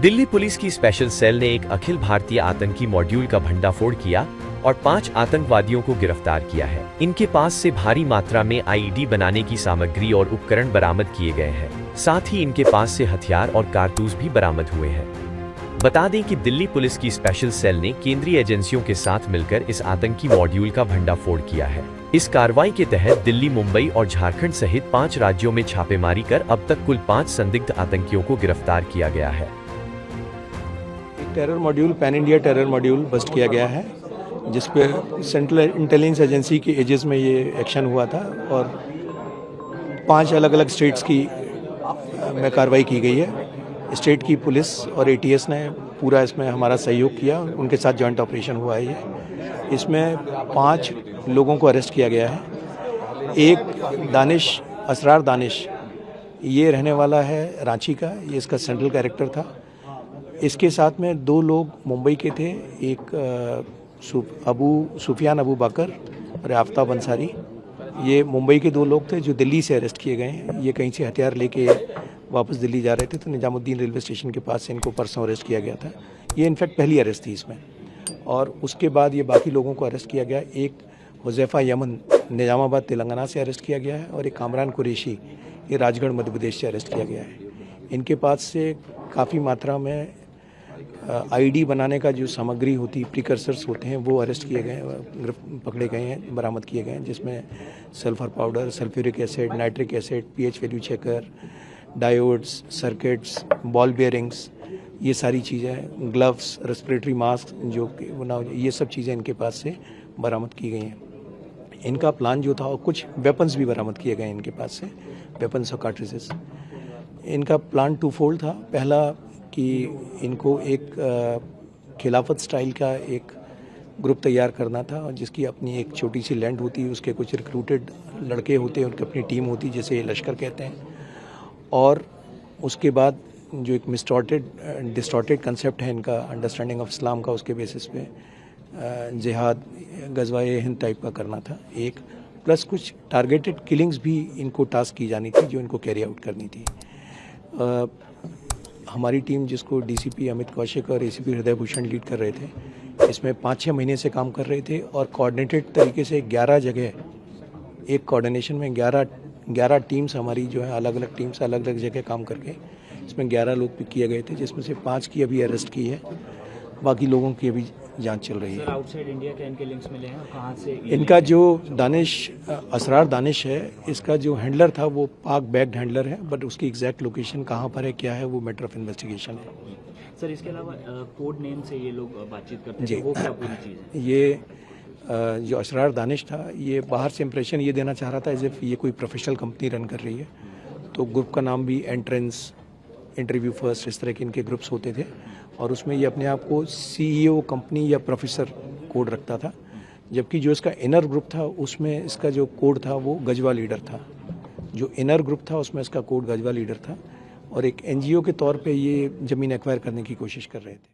Delhi police की special cell ने एक अखिल भारतीय आतंकी मॉड्यूल का भंडाफोड़ किया और 5 आतंकवादियों को गिरफ्तार किया है। इनके पास से भारी मात्रा में आईईडी बनाने की सामग्री और उपकरण बरामद किए गए हैं। साथ ही इनके पास से हथियार और कारतूस भी बरामद हुए हैं। बता दें कि दिल्ली पुलिस की स्पेशल सेल ने केंद्रीय एजेंसियों के साथ मिलकर इस आतंकी मॉड्यूल का भंडाफोड़ किया है। इस कार्रवाई के तहत दिल्ली, मुंबई और झारखंड सहित 5 राज्यों में छापेमारी कर अब तक कुल 5 संदिग्ध आतंकियों को गिरफ्तार किया गया है। Terror module, pan India terror module bust किया गया है, जिसपे सेंट्रल इंटेलिजेंस एजेंसी के एजेस में ये एक्शन हुआ था और 5 अलग अलग स्टेट्स की में कार्रवाई की गई है। स्टेट की पुलिस और एटीएस ने पूरा इसमें हमारा सहयोग किया, उनके साथ जॉइंट ऑपरेशन हुआ है। ये इसमें 5 लोगों को अरेस्ट किया गया है। एक दानिश, असरार दानिश, ये रहने वाला है रांची का, ये इसका सेंट्रल कैरेक्टर था। इसके साथ में 2 लोग मुंबई के थे, एक सुफियान अबू बकर और आफ्ताब अंसारी। ये मुंबई के 2 लोग थे जो दिल्ली से अरेस्ट किए गए हैं। ये कहीं से हथियार लेके वापस दिल्ली जा रहे थे, तो निजामुद्दीन रेलवे स्टेशन के पास से इनको परसों अरेस्ट किया गया था। ये इनफैक्ट पहली अरेस्ट थी इसमें, और उसके बाद ये बाकी लोगों को अरेस्ट किया गया। एक हुज़ैफ़ा यमन निजामाबाद तेलंगाना से अरेस्ट किया गया है और एक कामरान कुरैशी ये राजगढ़ मध्य प्रदेश से अरेस्ट किया गया है। इनके पास से काफ़ी मात्रा में आईडी बनाने का जो सामग्री होती, प्रिकर्सर्स होते हैं, वो अरेस्ट किए गए, पकड़े गए हैं, बरामद किए गए हैं, जिसमें sulphur powder, sulphuric acid, nitric acid, pH value checker, diodes, circuits, ball bearings, ये सारी चीज़ें, ग्लव्स, रेस्पिरेटरी मास्क, जो ये सब चीज़ें इनके पास से बरामद की गई हैं। इनका प्लान जो था, और कुछ वेपन्स भी बरामद किए गए इनके पास से, वेपन्स और कार्ट्रिजेस। इनका प्लान 2 फोल्ड था। पहला कि इनको एक खिलाफत स्टाइल का एक ग्रुप तैयार करना था, जिसकी अपनी एक छोटी सी लैंड होती है, उसके कुछ रिक्रूटेड लड़के होते हैं, उनकी अपनी टीम होती है, जैसे लश्कर कहते हैं। और उसके बाद जो एक डिस्टॉर्टेड कंसेप्ट है इनका, अंडरस्टैंडिंग ऑफ इस्लाम का, उसके बेसिस पे जिहाद, गज़वाए हिंद टाइप का करना था एक, प्लस कुछ टारगेटेड किलिंग्स भी इनको टास्क की जानी थी, जो इनको कैरी आउट करनी थी। हमारी टीम, जिसको डीसीपी अमित कौशिक और एसीपी हृदय भूषण लीड कर रहे थे, इसमें 5-6 महीने से काम कर रहे थे और कोऑर्डिनेटेड तरीके से 11 जगह, एक कोऑर्डिनेशन में 11 टीम्स हमारी जो है, अलग अलग टीम्स अलग अलग जगह काम करके इसमें 11 लोग पिक किए गए थे, जिसमें से 5 की अभी अरेस्ट की है, बाकी लोगों की अभी जांच चल रही है। सर, आउटसाइड इंडिया के इनके लिंक्स मिले हैं, कहाँ से? इनका जो असरार दानिश है, इसका जो हैंडलर था वो पाक बैग्ड हैंडलर है, बट उसकी एग्जैक्ट लोकेशन कहाँ पर है, क्या है, वो मैटर ऑफ इन्वेस्टिगेशन है। सर, इसके अलावा कोड नेम से ये लोग बातचीत करते हैं, वो क्या पूरी चीज़ है? ये जो असरार दानिश था, ये बाहर से इंप्रेशन ये देना चाह रहा था एज इफ ये कोई प्रोफेशनल कंपनी रन कर रही है। तो ग्रुप का नाम भी एंट्रेंस, इंटरव्यू फर्स्ट, इस तरह के इनके ग्रुप्स होते थे, और उसमें ये अपने आप को सीईओ कंपनी या प्रोफेसर कोड रखता था। जबकि जो इसका इनर ग्रुप था, उसमें इसका जो कोड था वो गजवा लीडर था। जो इनर ग्रुप था उसमें इसका कोड गजवा लीडर था, और एक एनजीओ के तौर पे ये ज़मीन एक्वायर करने की कोशिश कर रहे थे।